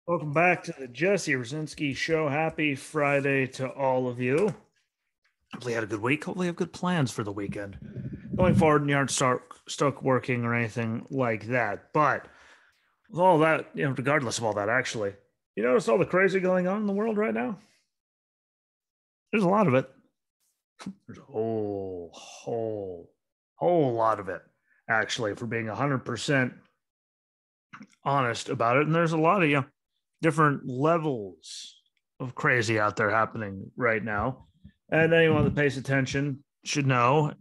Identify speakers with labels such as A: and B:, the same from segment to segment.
A: Welcome back to the Jesse Rucinski Show. Happy Friday to all of you. Hopefully, you had a good week. Hopefully, you have good plans for the weekend. Going forward, and you aren't stuck working or anything like that. But with all that, regardless of all that, actually, you notice all the crazy going on in the world right now? There's a lot of it. There's a whole lot of it, actually, for being 100% honest about it. And there's a lot of different levels of crazy out there happening right now. And anyone that pays attention should know.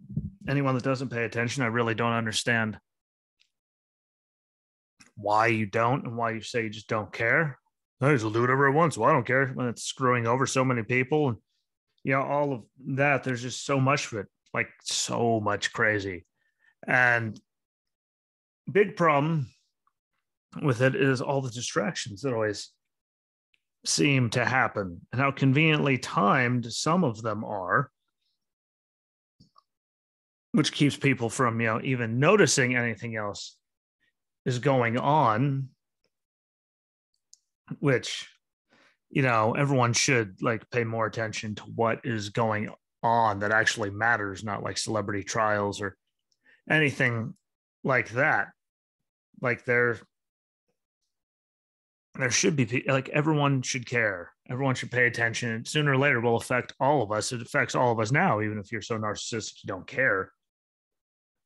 A: Anyone that doesn't pay attention, I really don't understand why you don't and why you say you just don't care. I just do whatever I want, so I don't care when it's screwing over so many people. And all of that, there's just so much of it, like so much crazy. And big problem with it is all the distractions that always seem to happen and how conveniently timed some of them are, which keeps people from even noticing anything else is going on, which everyone should pay more attention to what is going on that actually matters, not like celebrity trials or anything like that. Like there should be, everyone should care. Everyone should pay attention. And sooner or later will affect all of us. It affects all of us now, even if you're so narcissistic you don't care.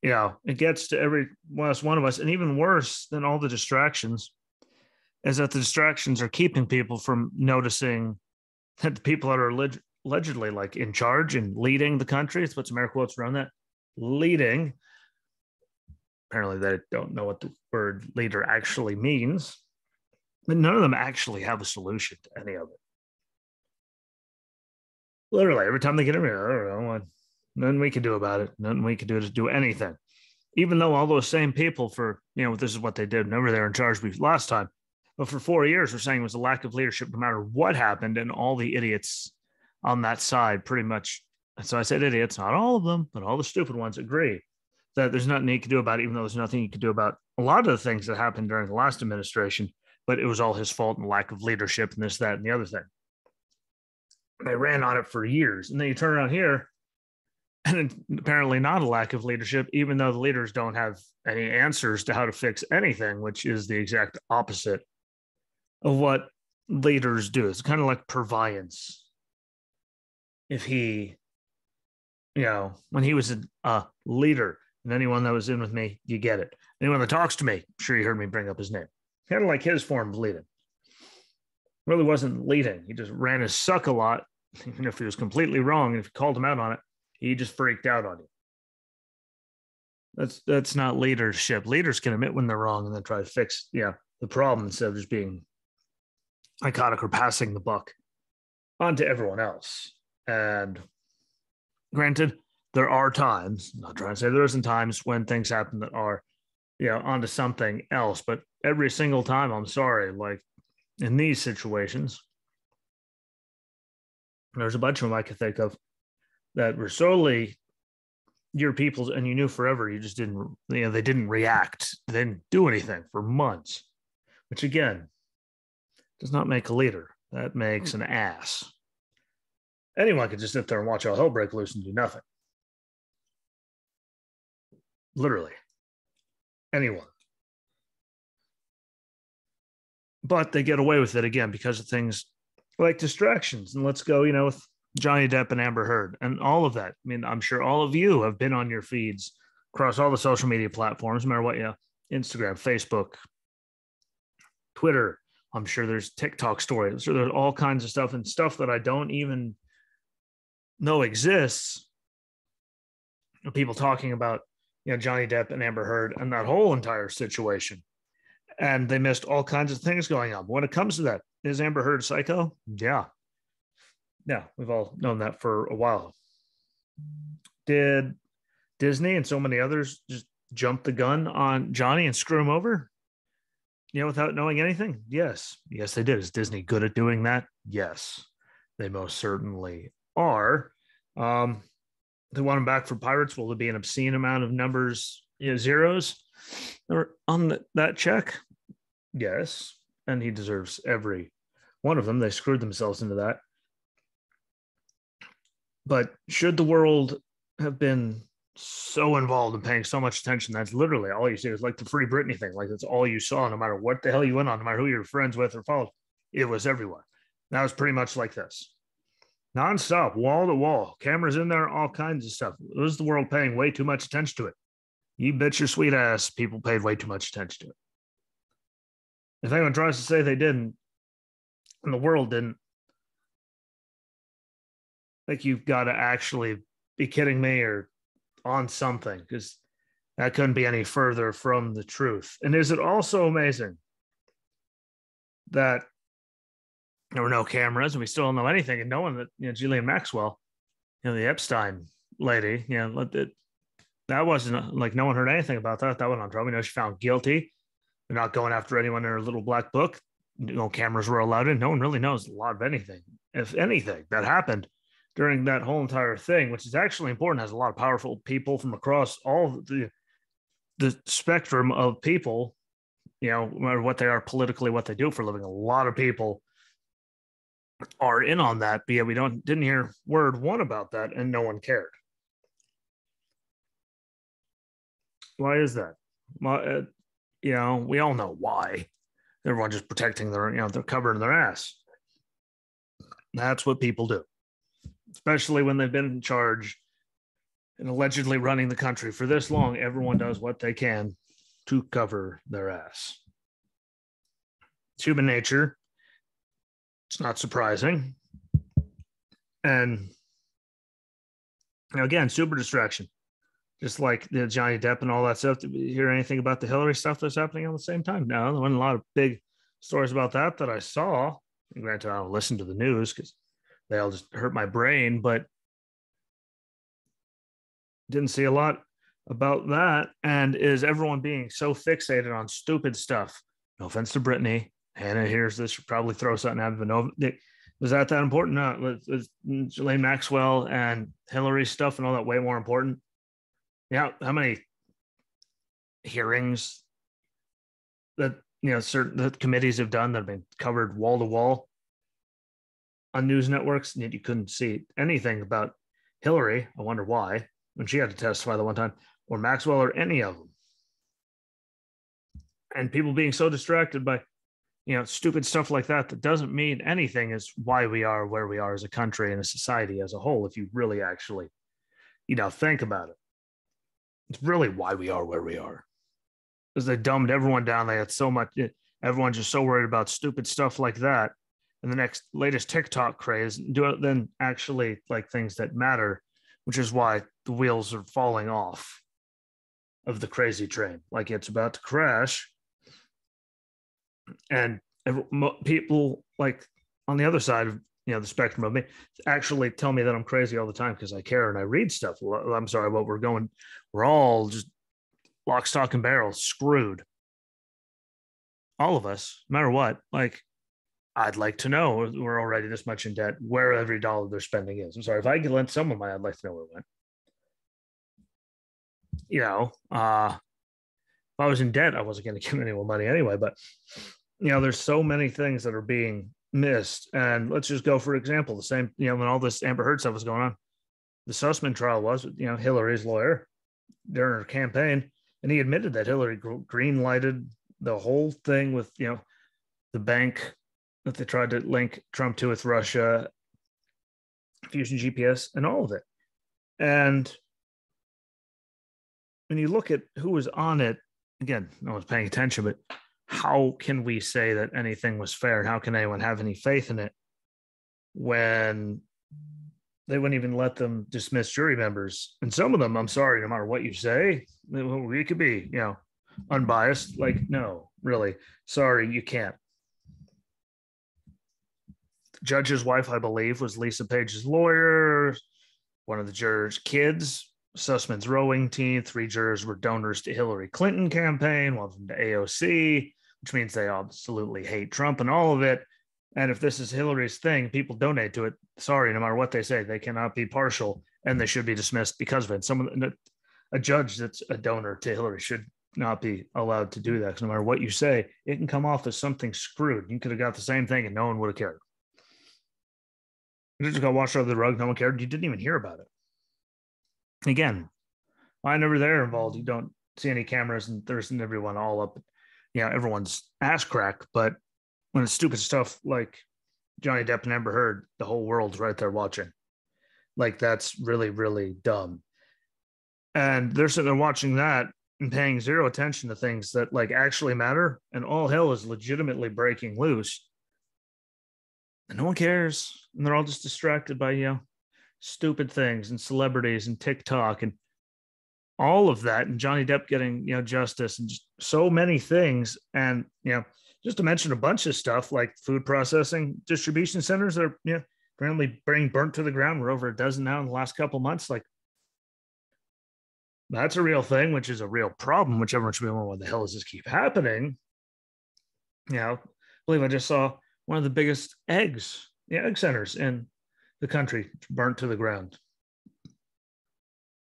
A: It gets to every last one of us. And even worse than all the distractions is that the distractions are keeping people from noticing that the people that are allegedly in charge and leading the country, it's what's America quotes around that, leading. Apparently they don't know what the word leader actually means. But none of them actually have a solution to any of it. Literally, every time they get in here, I don't know what, nothing we can do about it. Nothing we can do to do anything. Even though all those same people this is what they did whenever they were in charge last time. But for 4 years, we're saying it was a lack of leadership no matter what happened. And all the idiots on that side pretty much, so I said idiots, not all of them, but all the stupid ones agree that there's nothing you can do about it, even though there's nothing you can do about a lot of the things that happened during the last administration. But it was all his fault and lack of leadership and this, that, and the other thing. They ran on it for years. And then you turn around here and apparently not a lack of leadership, even though the leaders don't have any answers to how to fix anything, which is the exact opposite of what leaders do. It's kind of like purviance. If he, when he was a leader, and anyone that was in with me, you get it. Anyone that talks to me, I'm sure you heard me bring up his name. Kind of like his form of leading. Really wasn't leading. He just ran his suck a lot. Even if he was completely wrong, and if you called him out on it, he just freaked out on you. That's not leadership. Leaders can admit when they're wrong and then try to fix the problem instead of just being iconic or passing the buck on to everyone else. And granted, there are times, I'm not trying to say there isn't times when things happen that are onto something else, but every single time, I'm sorry, in these situations, there's a bunch of them I could think of that were solely your people's, and you knew forever you just didn't, they didn't react, they didn't do anything for months, which again does not make a leader. That makes an ass. Anyone could just sit there and watch all hell break loose and do nothing. Literally. Anyone. But they get away with it again because of things like distractions. And let's go, with Johnny Depp and Amber Heard and all of that. I mean, I'm sure all of you have been on your feeds across all the social media platforms, no matter what, Instagram, Facebook, Twitter. I'm sure there's TikTok stories. I'm sure there's all kinds of stuff and stuff that I don't even know exists. People talking about, Johnny Depp and Amber Heard and that whole entire situation. And they missed all kinds of things going on. But when it comes to that, is Amber Heard psycho? Yeah. Yeah, we've all known that for a while. Did Disney and so many others just jump the gun on Johnny and screw him over? Without knowing anything? Yes. Yes, they did. Is Disney good at doing that? Yes, they most certainly are. They want him back for Pirates. Will there be an obscene amount of numbers, zeros on that check? Yes. and he deserves every one of them. They screwed themselves into that. But should the world have been so involved in paying so much attention, that's literally all you see. Is like the Free Britney thing. Like that's all you saw, no matter what the hell you went on, no matter who you're friends with or followed. It was everyone. That was pretty much like this. Nonstop, wall to wall, cameras in there, all kinds of stuff. It was the world paying way too much attention to it. You bet your sweet ass people paid way too much attention to it. If anyone tries to say they didn't, and the world didn't, like you've got to actually be kidding me or on something, because that couldn't be any further from the truth. And is it also amazing that there were no cameras and we still don't know anything, and no one that, Ghislaine Maxwell, the Epstein lady, that wasn't like no one heard anything about that. That went on trial. She found guilty. They're not going after anyone in her little black book. No cameras were allowed in. No one really knows a lot of anything, if anything, that happened during that whole entire thing, which is actually important. Has a lot of powerful people from across all the spectrum of people, no matter what they are politically, what they do for a living. A lot of people are in on that, but yeah, we didn't hear word one about that, and no one cared. Why is that? Well, we all know why. Everyone just protecting their, they're covering their ass. That's what people do, especially when they've been in charge and allegedly running the country for this long. Everyone does what they can to cover their ass. It's human nature. It's not surprising. And again, super distraction. Just like the Johnny Depp and all that stuff. Did we hear anything about the Hillary stuff that's happening at the same time? No, there weren't a lot of big stories about that I saw. And granted, I don't listen to the news because they all just hurt my brain, but didn't see a lot about that. And is everyone being so fixated on stupid stuff? No offense to Brittany. Hannah hears this, should probably throw something out of it. Was that important? No, Ghislaine Maxwell and Hillary stuff and all that way more important. Yeah, how many hearings that certain committees have done that have been covered wall to wall on news networks, and yet you couldn't see anything about Hillary. I wonder why, when she had to testify the one time, or Maxwell, or any of them. And people being so distracted by stupid stuff like that doesn't mean anything, is why we are where we are as a country and a society as a whole. If you really actually think about it, it's really why we are where we are, because they dumbed everyone down. They had so much, everyone's just so worried about stupid stuff like that and the next latest TikTok craze, then actually like things that matter, which is why the wheels are falling off of the crazy train, like it's about to crash. And people like on the other side of the spectrum of me actually tell me that I'm crazy all the time because I care and I read stuff. Well, I'm sorry, but we're all just lock, stock, and barrel screwed. All of us, no matter what. Like, I'd like to know, we're already this much in debt, where every dollar they're spending is. I'm sorry, if I could lend someone money, I'd like to know where it went. If I was in debt, I wasn't going to give anyone money anyway. But there's so many things that are being missed. And let's just go, for example, the same, when all this Amber Heard stuff was going on, the Sussman trial was, Hillary's lawyer during her campaign. And he admitted that Hillary green lighted the whole thing with, the bank that they tried to link Trump to with Russia, Fusion GPS, and all of it. And when you look at who was on it, again, no one's paying attention, but how can we say that anything was fair? And how can anyone have any faith in it when they wouldn't even let them dismiss jury members? And some of them, I'm sorry, no matter what you say, we could be, unbiased. Like, no, really, sorry, you can't. The judge's wife, I believe, was Lisa Page's lawyer. One of the jurors' kids, Sussman's rowing team. 3 jurors were donors to Hillary Clinton campaign, one of them to AOC, which means they absolutely hate Trump and all of it. And if this is Hillary's thing, people donate to it. Sorry, no matter what they say, they cannot be partial, and they should be dismissed because of it. A judge that's a donor to Hillary should not be allowed to do that. Because no matter what you say, it can come off as something screwed. You could have got the same thing and no one would have cared. You just got washed under the rug. No one cared. You didn't even hear about it. Again, I never there involved. You don't see any cameras and there's everyone all up, everyone's ass crack. But when it's stupid stuff like Johnny Depp and Amber Heard, the whole world's right there watching. Like, that's really, really dumb. And they're sitting there watching that and paying zero attention to things that like actually matter. And all hell is legitimately breaking loose. And no one cares. And they're all just distracted by, stupid things and celebrities and TikTok and all of that. And Johnny Depp getting, justice and just so many things. And, just to mention a bunch of stuff like food processing distribution centers that are, apparently being burnt to the ground. We're over a dozen now in the last couple of months. Like, that's a real thing, which is a real problem, which everyone should be wondering, what the hell does this keep happening? I believe I just saw one of the biggest egg centers in the country burnt to the ground.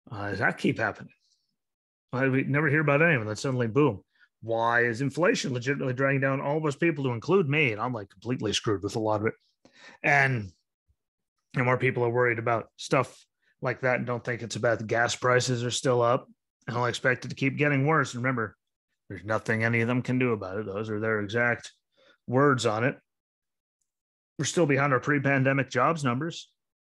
A: Does that keep happening? We never hear about anyone. Then suddenly, boom. Why is inflation legitimately dragging down all those people to include me? And I'm like completely screwed with a lot of it. And more people are worried about stuff like that and don't think it's about the gas prices are still up. And I'll expect it to keep getting worse. And remember, there's nothing any of them can do about it. Those are their exact words on it. We're still behind our pre-pandemic jobs numbers,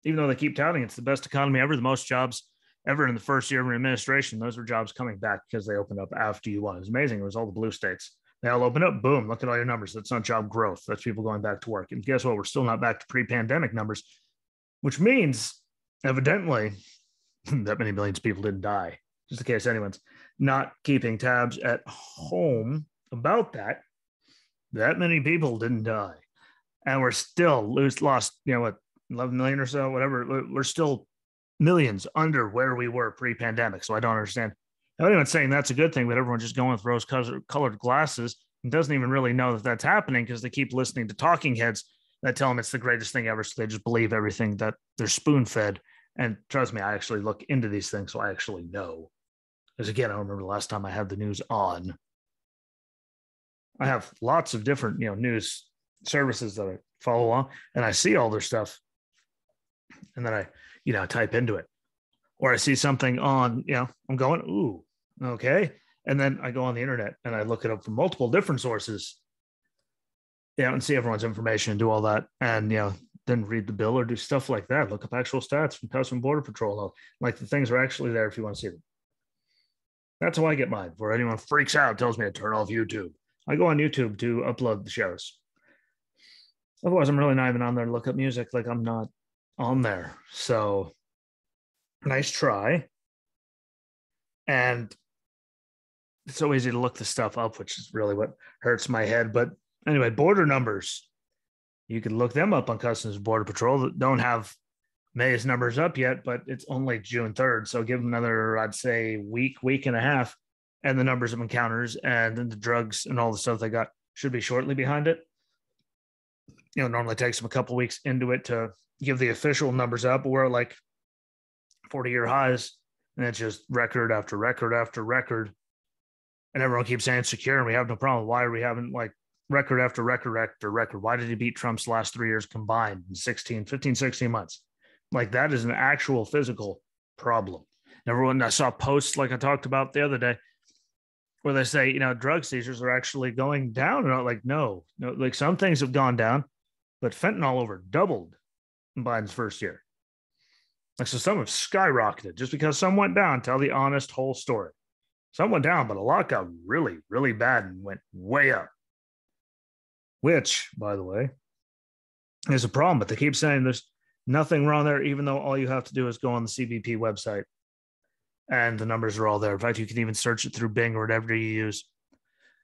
A: even though they keep touting it's the best economy ever, the most jobs ever in the first year of administration. Those were jobs coming back because they opened up after you won. It was amazing. It was all the blue states. They all opened up. Boom. Look at all your numbers. That's not job growth. That's people going back to work. And guess what? We're still not back to pre-pandemic numbers, which means evidently that many millions of people didn't die. Just in case anyone's not keeping tabs at home about that many people didn't die. And we're still lost, 11 million or so, whatever. We're still millions under where we were pre-pandemic. So I don't understand how anyone's saying that's a good thing, but everyone's just going with rose-colored glasses and doesn't even really know that that's happening because they keep listening to talking heads that tell them it's the greatest thing ever. So they just believe everything that they're spoon-fed. And trust me, I actually look into these things, so I actually know. Because again, I don't remember the last time I had the news on. I have lots of different, news services that I follow along, and I see all their stuff. And then I, type into it. Or I see something on, I'm going, ooh, okay. And then I go on the internet and I look it up from multiple different sources. And see everyone's information and do all that. And, then read the bill or do stuff like that. Look up actual stats from Customs and Border Patrol. Like the things are actually there if you want to see them. That's how I get mine. Before anyone freaks out, tells me to turn off YouTube. I go on YouTube to upload the shows. Otherwise, I'm really not even on there to look up music. Like, I'm not on there. So, nice try. And it's so easy to look the stuff up, which is really what hurts my head. But anyway, border numbers. You can look them up on Customs and Border Patrol. That don't have May's numbers up yet, but it's only June 3rd. So give them another, I'd say, week and a half. And the numbers of encounters and then the drugs and all the stuff they got should be shortly behind it. Normally takes them a couple weeks into it to give the official numbers up. But we're like 40-year highs. And it's just record after record after record. And everyone keeps saying secure and we have no problem. Why are we having like record after record after record? Why did he beat Trump's last 3 years combined in 16 months? Like, that is an actual physical problem. Everyone, I saw posts like I talked about the other day where they say, drug seizures are actually going down. And I'm like, no, like some things have gone down, but fentanyl over doubled in Biden's first year. Like, so some have skyrocketed just because some went down. Tell the honest whole story. Some went down, but a lot got really, really bad and went way up. Which, by the way, is a problem. But they keep saying there's nothing wrong there, even though all you have to do is go on the CBP website and the numbers are all there. In fact, you can even search it through Bing or whatever you use,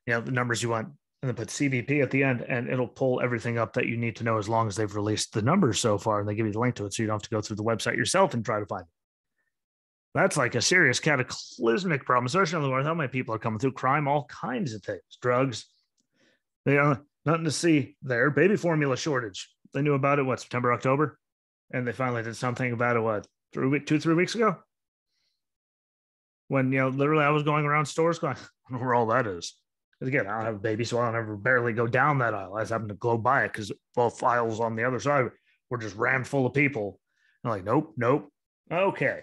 A: the numbers you want, and then put CBP at the end, and it'll pull everything up that you need to know as long as they've released the numbers so far, and they give you the link to it so you don't have to go through the website yourself and try to find it. That's like a serious cataclysmic problem, especially in the world. How many people are coming through crime, all kinds of things, drugs. Nothing to see there. Baby formula shortage. They knew about it, September, October? And they finally did something about it, 3 weeks ago? When, literally I was going around stores going, I don't know where all that is. Because again, I don't have a baby, so I don't ever barely go down that aisle. I just happen to go by it because both aisles on the other side were just rammed full of people. I'm like, nope, nope. Okay.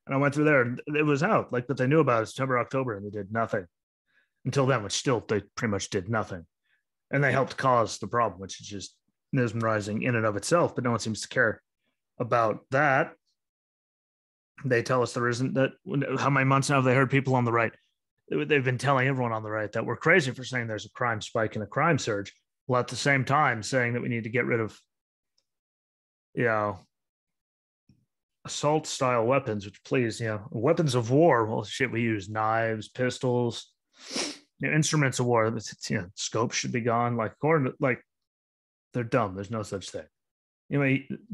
A: And I went through there and it was out. Like, but they knew about it September, October, and they did nothing until then, which still they pretty much did nothing. And they helped cause the problem, which is just mesmerizing in and of itself, but no one seems to care about that. They tell us there isn't that. How many months now have they heard people on the right? They've been telling everyone on the right that we're crazy for saying there's a crime spike and a crime surge, while at the same time saying that we need to get rid of, assault style weapons, which please, weapons of war. Well, shit, we use knives, pistols, instruments of war. Scopes should be gone. Like, according to, like, they're dumb. There's no such thing.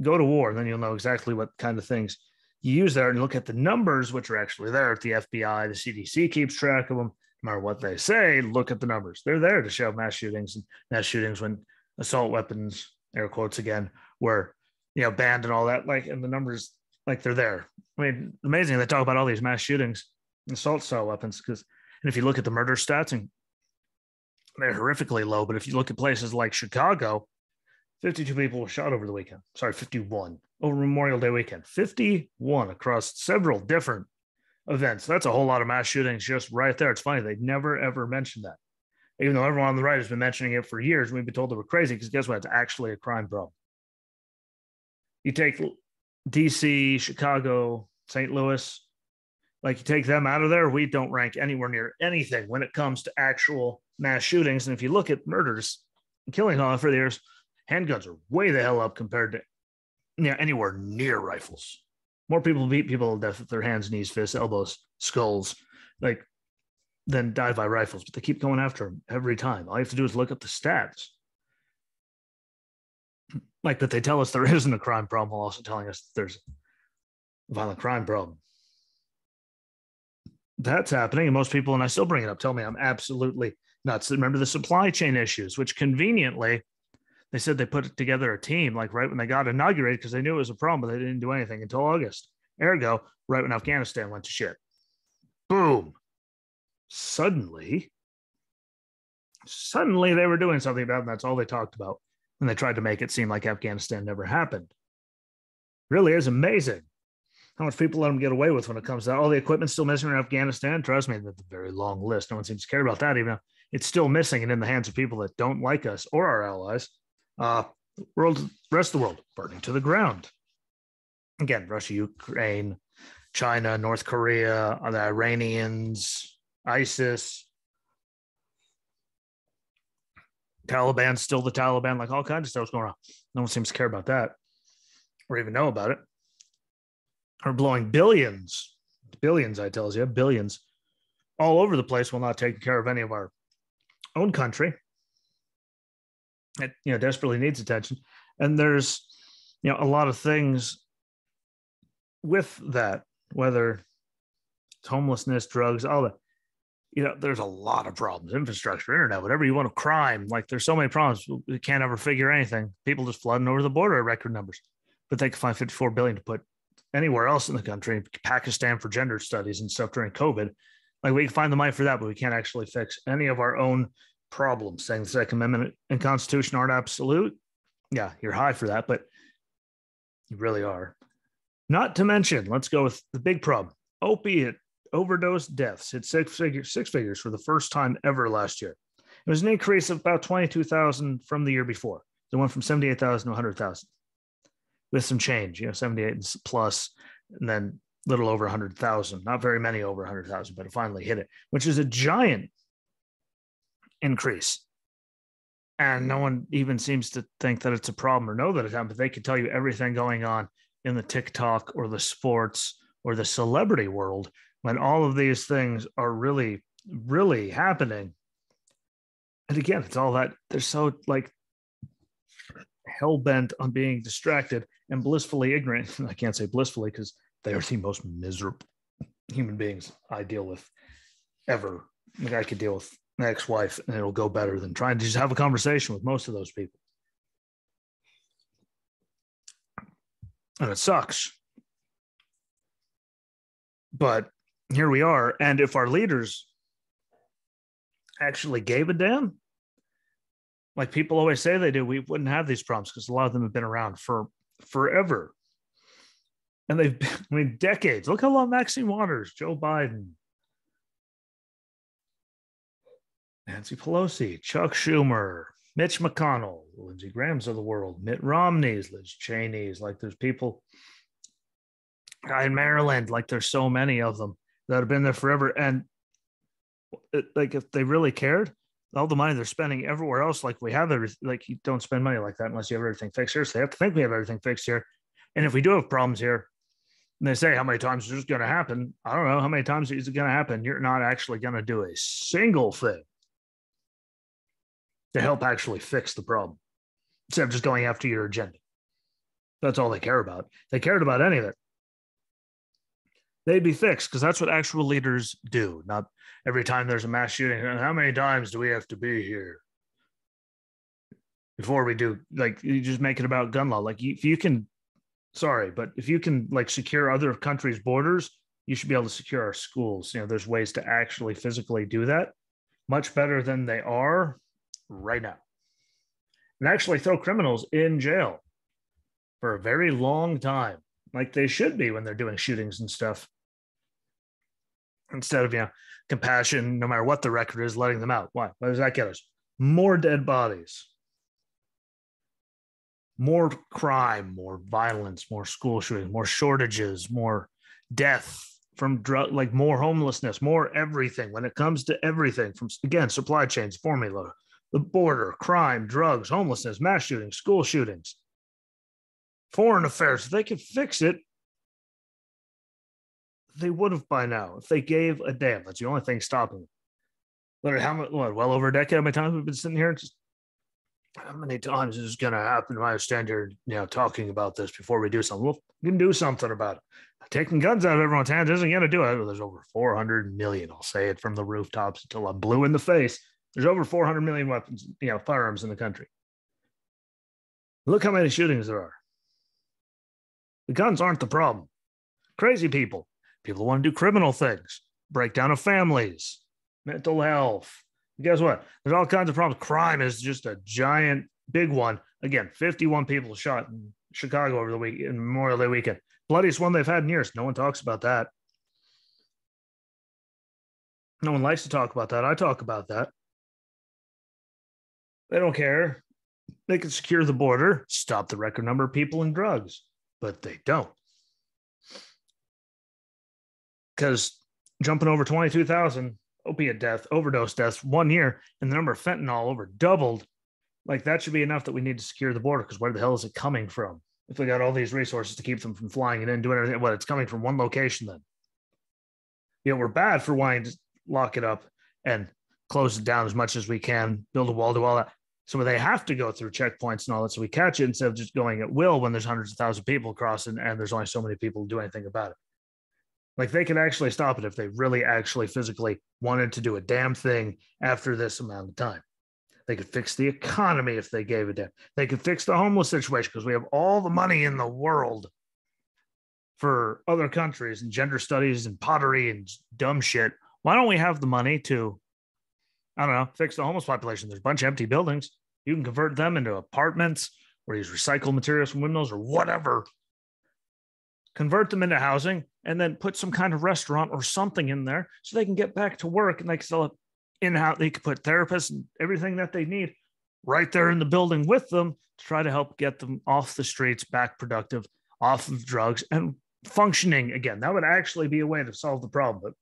A: Go to war, and then you'll know exactly what kind of things you use there, and look at the numbers, which are actually there at the FBI. The CDC keeps track of them. No matter what they say, look at the numbers. They're there to show mass shootings when assault weapons, air quotes again, were banned and all that. Like, and the numbers, like, they're there. I mean, amazing. They talk about all these mass shootings, assault style weapons, and if you look at the murder stats, and they're horrifically low. But if you look at places like Chicago, 52 people were shot over the weekend. Sorry, 51 over Memorial Day weekend. 51 across several different events. That's a whole lot of mass shootings just right there. It's funny. They never, ever mentioned that. Even though everyone on the right has been mentioning it for years, we've been told they were crazy because guess what? It's actually a crime problem. You take DC, Chicago, St. Louis, like, you take them out of there, we don't rank anywhere near anything when it comes to actual mass shootings. And if you look at murders and killing all for the years, handguns are way the hell up compared to anywhere near rifles. More people beat people to death with their hands, knees, fists, elbows, skulls, like, than die by rifles. But they keep going after them every time. All you have to do is look up the stats. Like, that they tell us there isn't a crime problem, while also telling us that there's a violent crime problem. That's happening. And most people, and I still bring it up, tell me I'm absolutely nuts. Remember the supply chain issues, which conveniently, they said they put together a team, like, right when they got inaugurated, because they knew it was a problem, but they didn't do anything until August. Ergo, right when Afghanistan went to shit. Boom. Suddenly they were doing something about it, and that's all they talked about. And they tried to make it seem like Afghanistan never happened. Really is amazing how much people let them get away with when it comes to that. All the equipment still missing in Afghanistan. Trust me, that's a very long list. No one seems to care about that, even though it's still missing and in the hands of people that don't like us or our allies. Rest of the world burning to the ground. Again, Russia, Ukraine, China, North Korea, the Iranians, ISIS, Taliban, still the Taliban, like, all kinds of stuff's going on. No one seems to care about that or even know about it. Are blowing billions, I tell you, billions all over the place while not taking care of any of our own country. It desperately needs attention. And there's a lot of things with that, whether it's homelessness, drugs, all that. There's a lot of problems. Infrastructure, internet, whatever you want, crime. Like, there's so many problems. We can't ever figure anything. People just flooding over the border at record numbers. But they can find $54 billion to put anywhere else in the country, Pakistan for gender studies and stuff during COVID. Like, we can find the money for that, but we can't actually fix any of our own problems. Saying the Second Amendment and Constitution aren't absolute. Yeah, you're high for that, but you really are. Not to mention, let's go with the big problem. Opiate overdose deaths hit six figures for the first time ever last year. It was an increase of about 22,000 from the year before. It went from 78,000 to 100,000 with some change, 78 plus, and then a little over 100,000. Not very many over 100,000, but it finally hit it, which is a giant increase. And no one even seems to think that it's a problem or know that it's happened, but they could tell you everything going on in the TikTok or the sports or the celebrity world when all of these things are really, really happening. And again, it's all that they're so, like, hell-bent on being distracted and blissfully ignorant. I can't say blissfully because they are the most miserable human beings I deal with ever. Like, I could deal with my ex-wife and it'll go better than trying to just have a conversation with most of those people. And it sucks. But here we are. And if our leaders actually gave a damn, like people always say they do, we wouldn't have these problems because a lot of them have been around for forever. And they've been, I mean, decades. Look how long Maxine Waters, Joe Biden, Nancy Pelosi, Chuck Schumer, Mitch McConnell, Lindsey Graham's of the world, Mitt Romney's, Liz Cheney's. Like there's people in Maryland, like there's so many of them that have been there forever. And like if they really cared, all the money they're spending everywhere else, like we have everything, like you don't spend money like that unless you have everything fixed here. So they have to think we have everything fixed here. And if we do have problems here, and they say how many times is this going to happen? I don't know how many times is it going to happen. You're not actually going to do a single thing to help actually fix the problem instead of just going after your agenda. That's all they care about. If they cared about any of it, they'd be fixed, because that's what actual leaders do. Not every time there's a mass shooting, how many times do we have to be here before we do? Like, you just make it about gun law. Like, if you can, sorry, but if you can like secure other countries' borders, you should be able to secure our schools. You know, there's ways to actually physically do that much better than they are right now, and actually throw criminals in jail for a very long time, like they should be when they're doing shootings and stuff, instead of, you know, compassion, no matter what the record is, letting them out. Why does that get us? More dead bodies, more crime, more violence, more school shootings, more shortages, more death from drug, like more homelessness, more everything. When it comes to everything from, again, supply chains, formula, the border, crime, drugs, homelessness, mass shootings, school shootings, foreign affairs, if they could fix it, they would have by now, if they gave a damn. That's the only thing stopping them. Literally, how much, well over a decade, how many times we've been sitting here, just how many times is this going to happen? I stand here, you know, talking about this before we do something. Well, we can do something about it. Taking guns out of everyone's hands isn't going to do it. There's over 400 million. I'll say it from the rooftops until I'm blue in the face. There's over 400 million weapons, you know, firearms in the country. Look how many shootings there are. The guns aren't the problem. Crazy people who want to do criminal things, breakdown of families, mental health. Guess what? There's all kinds of problems. Crime is just a giant, big one. Again, 51 people shot in Chicago over the week, in Memorial Day weekend. Bloodiest one they've had in years. No one talks about that. No one likes to talk about that. I talk about that. They don't care. They can secure the border, stop the record number of people and drugs, but they don't. Because jumping over 22,000 opiate death, overdose deaths 1 year, and the number of fentanyl over doubled, like that should be enough that we need to secure the border, because where the hell is it coming from? If we got all these resources to keep them from flying it in, doing everything, well, it's coming from one location then. You know, we're bad for wanting to lock it up and close it down as much as we can, build a wall to all that. So they have to go through checkpoints and all that, so we catch it instead of just going at will when there's hundreds of thousands of people crossing and there's only so many people who do anything about it. Like, they could actually stop it if they really actually physically wanted to do a damn thing after this amount of time. They could fix the economy if they gave a damn. They could fix the homeless situation, because we have all the money in the world for other countries and gender studies and pottery and dumb shit. Why don't we have the money to, I don't know, fix the homeless population? There's a bunch of empty buildings. You can convert them into apartments or use recycled materials from windmills or whatever. Convert them into housing, and then put some kind of restaurant or something in there so they can get back to work, and they can sell it in-house. They could put therapists and everything that they need right there in the building with them to try to help get them off the streets, back productive, off of drugs, and functioning again. That would actually be a way to solve the problem. But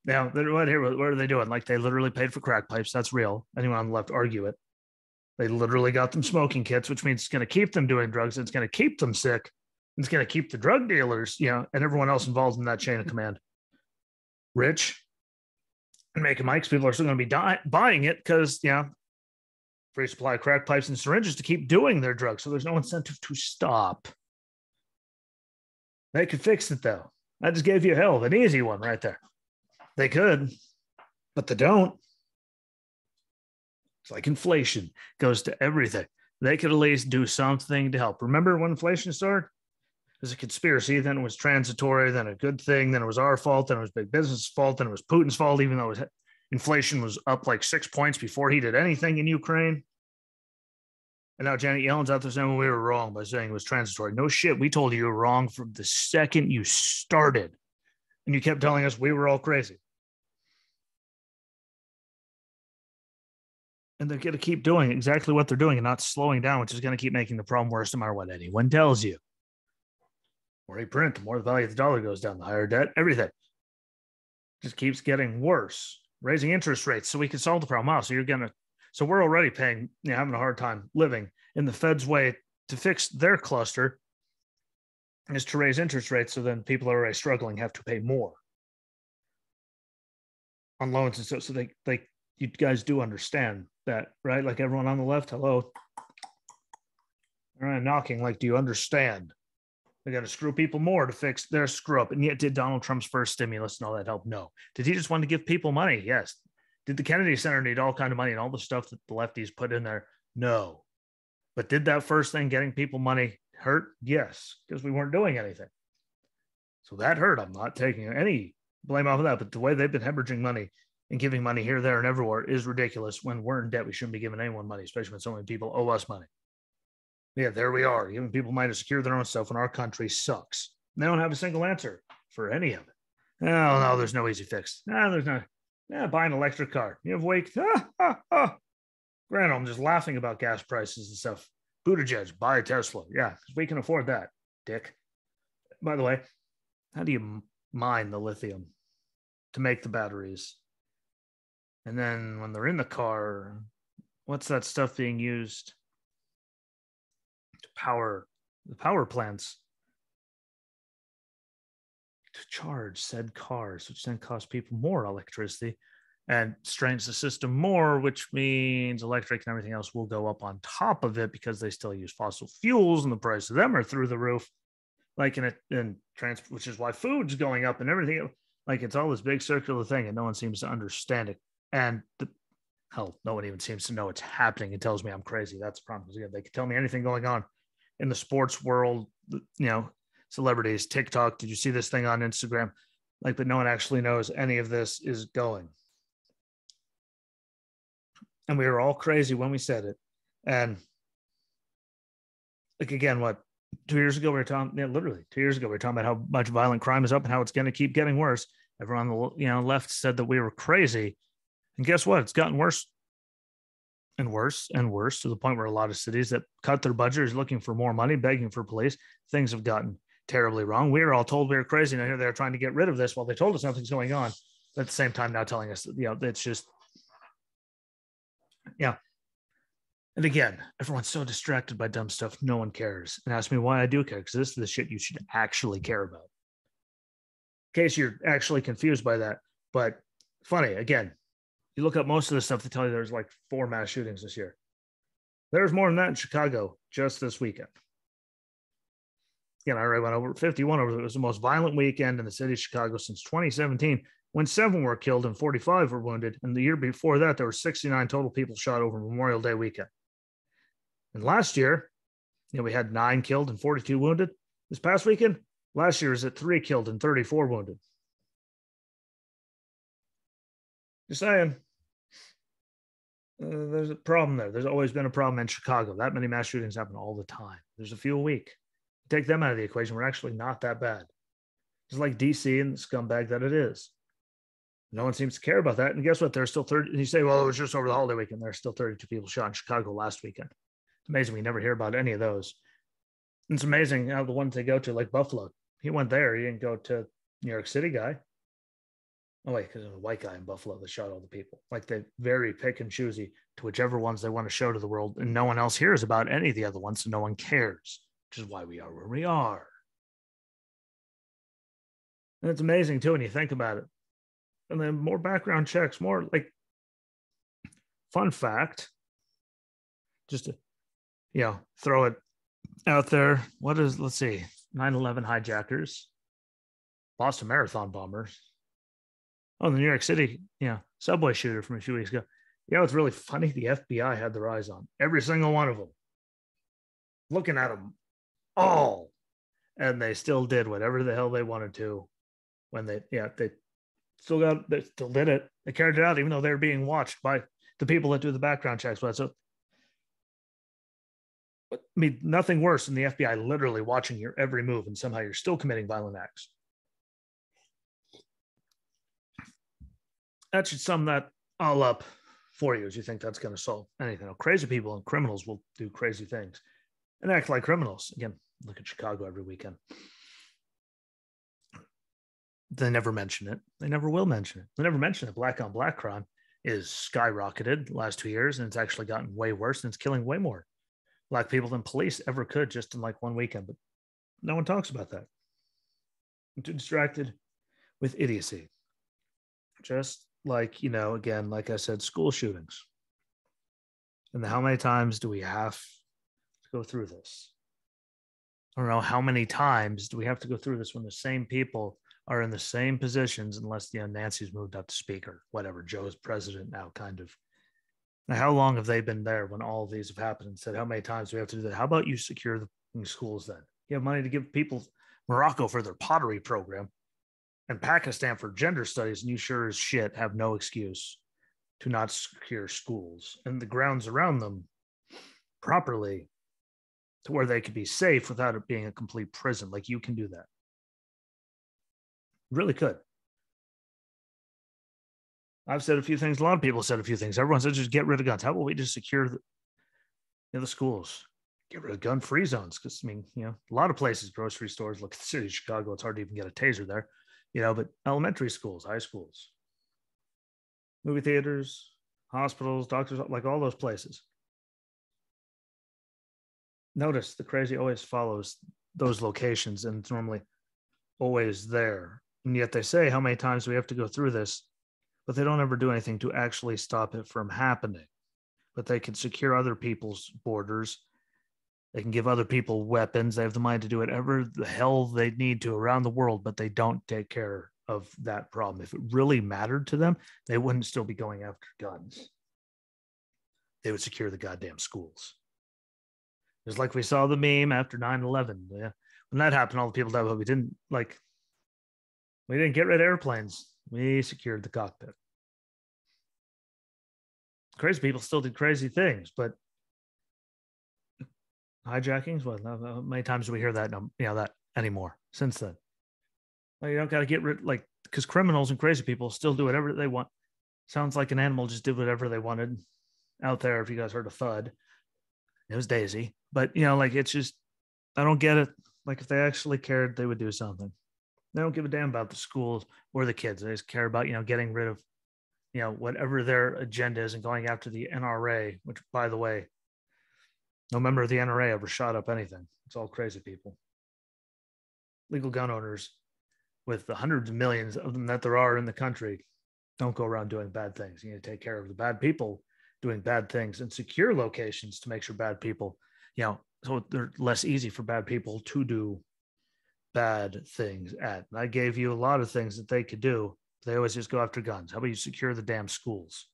A: now, what are they doing? Like, they literally paid for crack pipes. That's real. Anyone on the left argue it. They literally got them smoking kits, which means it's going to keep them doing drugs. It's going to keep them sick. It's going to keep the drug dealers, you know, and everyone else involved in that chain of command rich and making mics. People are still going to be buying it because, you know, free supply of crack pipes and syringes to keep doing their drugs. So there's no incentive to stop. They could fix it, though. I just gave you a hell of an easy one right there. They could, but they don't. It's like inflation goes to everything. They could at least do something to help. Remember when inflation started? It was a conspiracy, then it was transitory, then a good thing, then it was our fault, then it was big business' fault, then it was Putin's fault, even though it was inflation was up like 6 points before he did anything in Ukraine. And now Janet Yellen's out there saying, well, we were wrong by saying it was transitory. No shit. We told you were wrong from the second you started. And you kept telling us we were all crazy. And they're going to keep doing exactly what they're doing and not slowing down, which is going to keep making the problem worse no matter what anyone tells you. The more you print, the more the value of the dollar goes down, the higher debt, everything just keeps getting worse. Raising interest rates so we can solve the problem. Wow, so we're already paying, having a hard time living. And the Fed's way to fix their cluster is to raise interest rates, so then people are already struggling have to pay more on loans and stuff. So you guys do understand that, right? Like everyone on the left, hello. All right, knocking, like, do you understand? They got to screw people more to fix their screw up. And yet, did Donald Trump's first stimulus and all that help? No. Did he just want to give people money? Yes. Did the Kennedy Center need all kind of money and all the stuff that the lefties put in there? No. But did that first thing, getting people money, hurt? Yes, because we weren't doing anything. So that hurt. I'm not taking any blame off of that. But the way they've been hemorrhaging money and giving money here, there, and everywhere is ridiculous. When we're in debt, we shouldn't be giving anyone money, especially when so many people owe us money. Yeah, there we are, giving people money to secure their own stuff when our country sucks. They don't have a single answer for any of it. No, there's no easy fix. No, there's not. Yeah, buy an electric car. You have wake. Granted, I'm just laughing about gas prices and stuff. Buttigieg, buy a Tesla. Yeah, because we can afford that, dick. By the way, how do you mine the lithium to make the batteries? And then when they're in the car, what's that stuff being used to power the power plants to charge said cars, which then cost people more electricity and strains the system more, which means electric and everything else will go up on top of it because they still use fossil fuels and the price of them are through the roof. Like which is why food's going up and everything. Like, it's all this big circular thing and no one seems to understand it. And no one even seems to know it's happening. It tells me I'm crazy. That's the problem. They can tell me anything going on in the sports world, celebrities, TikTok. Did you see this thing on Instagram? But no one actually knows any of this is going. And we were all crazy when we said it. And again, 2 years ago, literally 2 years ago, we were talking about how much violent crime is up and how it's going to keep getting worse. Everyone on the left said that we were crazy. And guess what? It's gotten worse and worse and worse, to the point where a lot of cities that cut their budget is looking for more money, begging for police. Things have gotten terribly wrong. We were all told we were crazy. And here they're trying to get rid of this while they told us nothing's going on. At the same time, now telling us that, it's just, yeah. And again, everyone's so distracted by dumb stuff. No one cares. And ask me why I do care, because this is the shit you should actually care about. In case you're actually confused by that. But funny, again, you look up most of the stuff to tell you there's like 4 mass shootings this year. There's more than that in Chicago just this weekend. Again, I already went over 51 over. It was the most violent weekend in the city of Chicago since 2017, when 7 were killed and 45 were wounded. And the year before that, there were 69 total people shot over Memorial Day weekend. And last year, we had 9 killed and 42 wounded. This past weekend, last year was at 3 killed and 34 wounded. Just saying. There's a problem there. There's always been a problem in Chicago. That many mass shootings happen all the time. There's a few a week. Take them out of the equation, we're actually not that bad. Just like DC and the scumbag that it is. No one seems to care about that. And guess what? There's still 30. And you say, well, it was just over the holiday weekend. There's still 32 people shot in Chicago last weekend. It's amazing we never hear about any of those. And it's amazing how the ones they go to, like Buffalo, he went there. He didn't go to New York City guy. Oh, wait, because it was a white guy in Buffalo that shot all the people. Like, they very pick and choosy to whichever ones they want to show to the world. And no one else hears about any of the other ones, so no one cares, which is why we are where we are. And it's amazing, too, when you think about it. And then more background checks, more like, fun fact, just to, throw it out there. Let's see, 9/11 hijackers, Boston Marathon bombers. Oh, the New York City, subway shooter from a few weeks ago. It's really funny. The FBI had their eyes on every single one of them, looking at them all, and they still did whatever the hell they wanted to when they They still did it. They carried it out, even though they were being watched by the people that do the background checks. But so, I mean, nothing worse than the FBI literally watching your every move, and somehow you're still committing violent acts. That should sum that all up for you, as you think that's going to solve anything. Now, crazy people and criminals will do crazy things and act like criminals. Again, look at Chicago every weekend. They never mention it. They never will mention it. They never mention that black on black crime is skyrocketed the last 2 years, and it's actually gotten way worse, and it's killing way more black people than police ever could just in like one weekend. But no one talks about that. I'm too distracted with idiocy. Just like, again, like I said, school shootings. And how many times do we have to go through this? I don't know how many times do we have to go through this when the same people are in the same positions, unless Nancy's moved up to speaker, whatever. Joe's president now, kind of. Now, how long have they been there when all of these have happened, and said, how many times do we have to do that? How about you secure the schools then? You have money to give people Morocco for their pottery program and Pakistan for gender studies, and you sure as shit have no excuse to not secure schools and the grounds around them properly to where they could be safe without it being a complete prison. Like, you can do that. Really could. I've said a few things. A lot of people said a few things. Everyone said just get rid of guns. How about we just secure the schools? Get rid of gun-free zones. Because, a lot of places, grocery stores, look at the city of Chicago, it's hard to even get a taser there. But elementary schools, high schools, movie theaters, hospitals, doctors, like all those places. Notice the crazy always follows those locations, and it's normally always there. And yet they say how many times we have to go through this, but they don't ever do anything to actually stop it from happening. But they can secure other people's borders. They can give other people weapons. They have the mind to do whatever the hell they need to around the world, but they don't take care of that problem. If it really mattered to them, they wouldn't still be going after guns. They would secure the goddamn schools. Just like we saw the meme after 9/11. Yeah. When that happened, all the people died, but we didn't get rid of airplanes. We secured the cockpit. Crazy people still did crazy things, but hijackings, how many times do we hear that? That anymore since then? Well, you don't got to get rid, because criminals and crazy people still do whatever they want. Sounds like an animal just did whatever they wanted out there. If you guys heard of FUD, it was Daisy. But it's just, I don't get it. Like, if they actually cared, they would do something. They don't give a damn about the schools or the kids. They just care about, getting rid of, whatever their agenda is and going after the NRA, which, by the way, no member of the NRA ever shot up anything. It's all crazy people. Legal gun owners, with the hundreds of millions of them that there are in the country, don't go around doing bad things. You need to take care of the bad people doing bad things and secure locations to make sure bad people, so they're less easy for bad people to do bad things at. And I gave you a lot of things that they could do. They always just go after guns. How about you secure the damn schools?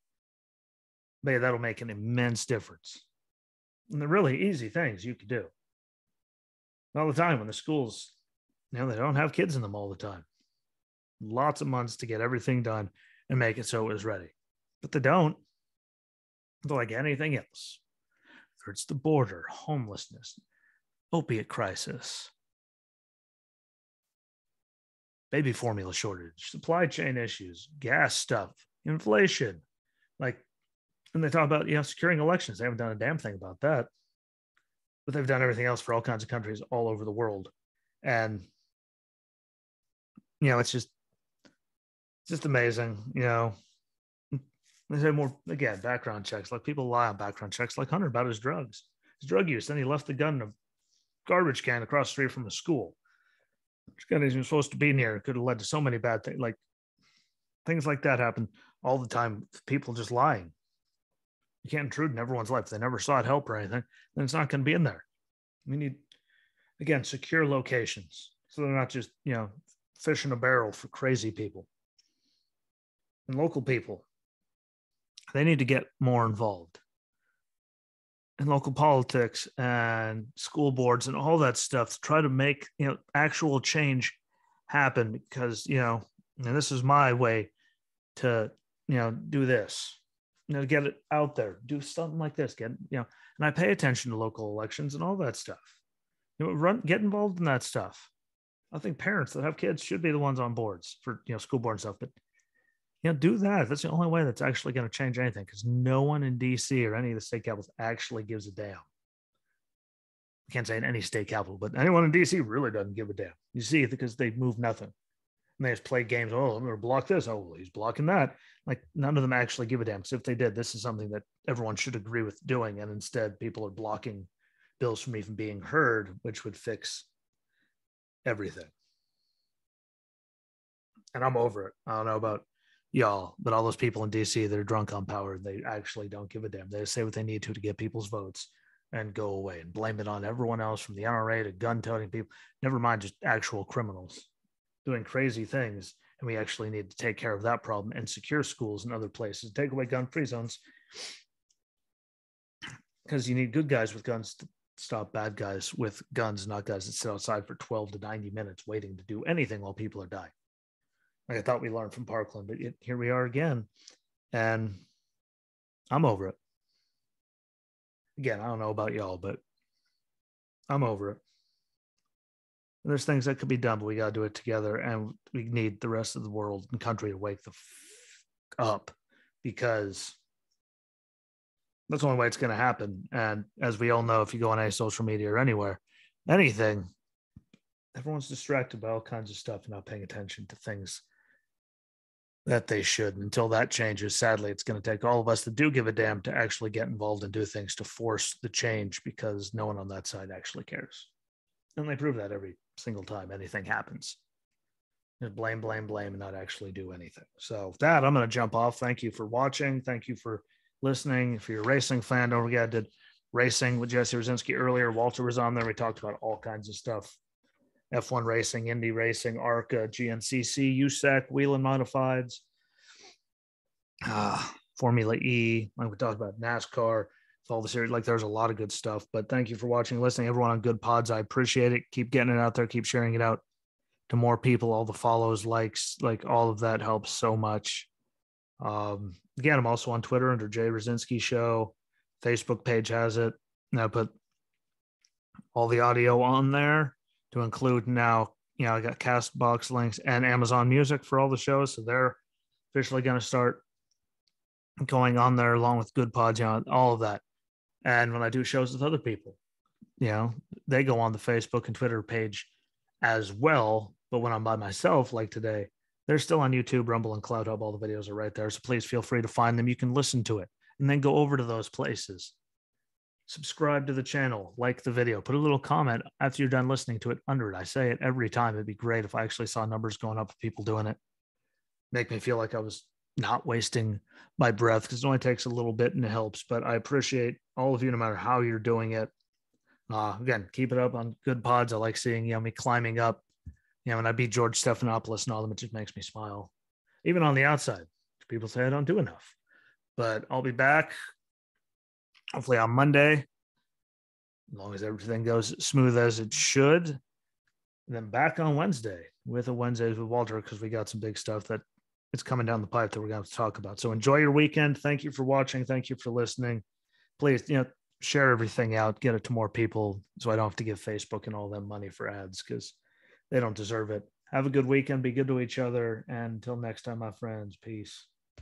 A: Maybe that'll make an immense difference. And they're really easy things you could do. All the time when the schools, they don't have kids in them all the time. Lots of months to get everything done and make it so it was ready. But they don't. They're like anything else. Whether it's the border, homelessness, opiate crisis, baby formula shortage, supply chain issues, gas stuff, inflation. And they talk about, securing elections. They haven't done a damn thing about that. But they've done everything else for all kinds of countries all over the world. And, it's just amazing. They say more, again, background checks. Like, people lie on background checks, like Hunter about his drugs, his drug use. Then he left the gun in a garbage can across the street from the school. Which gun isn't supposed to be near. It could have led to so many bad things. Like, things like that happen all the time. People just lying. You can't intrude in everyone's life. If they never sought help or anything, then it's not going to be in there. We need, again, secure locations. So they're not just, fish in a barrel for crazy people. And local people, they need to get more involved in local politics and school boards and all that stuff to try to make, actual change happen. Because, and this is my way to, do this, get it out there, do something like this, and I pay attention to local elections and all that stuff. Get involved in that stuff. I think parents that have kids should be the ones on boards for, school board and stuff, but do that. That's the only way that's actually going to change anything, because no one in DC or any of the state capitals actually gives a damn. I can't say in any state capital, but anyone in DC really doesn't give a damn. You see it because they move nothing. And they just play games. Oh, I'm going to block this. Oh, well, he's blocking that. Like, none of them actually give a damn. Because if they did, this is something that everyone should agree with doing. And instead, people are blocking bills from even being heard, which would fix everything. And I'm over it. I don't know about y'all, but all those people in DC that are drunk on power, they actually don't give a damn. They say what they need to get people's votes and go away and blame it on everyone else, from the NRA to gun-toting people. Never mind just actual criminals doing crazy things. And we actually need to take care of that problem and secure schools and other places, take away gun-free zones, because you need good guys with guns to stop bad guys with guns, not guys that sit outside for 12 to 90 minutes waiting to do anything while people are dying. Like I thought we learned from Parkland, but here we are again. And I'm over it. Again, I don't know about y'all, but I'm over it. And there's things that could be done, but we got to do it together. And we need the rest of the world and country to wake the up, because that's the only way it's going to happen. And as we all know, if you go on any social media or anywhere, anything, everyone's distracted by all kinds of stuff and not paying attention to things that they should. Until that changes, sadly, it's going to take all of us that do give a damn to actually get involved and do things to force the change, because no one on that side actually cares. And they prove that every single time anything happens. Just blame, blame, blame, and not actually do anything. So with that, I'm going to jump off. Thank you for watching. Thank you for listening. If you're a racing fan, don't forget I did racing with Jesse Rucinski earlier. Walter was on there. We talked about all kinds of stuff. F1 racing, Indy racing, ARCA, GNCC, USAC, Whelen Modifieds, Formula E. Like we talked about NASCAR, all the series. Like there's a lot of good stuff. But thank you for watching, listening, everyone on Good Pods. I appreciate it. Keep getting it out there. Keep sharing it out to more people. All the follows, likes, like all of that helps so much. Again, I'm also on Twitter under Jay Rucinski Show. Facebook page has it. And I put all the audio on there, to include now, I got Castbox links and Amazon Music for all the shows. So they're officially going to start going on there along with Good Pods, all of that. And when I do shows with other people, they go on the Facebook and Twitter page as well. But when I'm by myself, like today, they're still on YouTube, Rumble, and Cloud Hub. All the videos are right there. So please feel free to find them. You can listen to it and then go over to those places. Subscribe to the channel, like the video, put a little comment after you're done listening to it under it. I say it every time. It'd be great if I actually saw numbers going up of people doing it. Make me feel like I was not wasting my breath, because it only takes a little bit and it helps. But I appreciate all of you, no matter how you're doing it. Again, keep it up on Good Pods. I like seeing me climbing up. When I beat George Stephanopoulos and all of them, it just makes me smile. Even on the outside, people say I don't do enough. But I'll be back hopefully on Monday, as long as everything goes smooth as it should. And then back on Wednesday with a Wednesdays with Walter, because we got some big stuff that it's coming down the pipe that we're going to talk about. So enjoy your weekend. Thank you for watching. Thank you for listening. Please, share everything out, get it to more people, so I don't have to give Facebook and all them money for ads, because they don't deserve it. Have a good weekend. Be good to each other. And until next time, my friends, peace.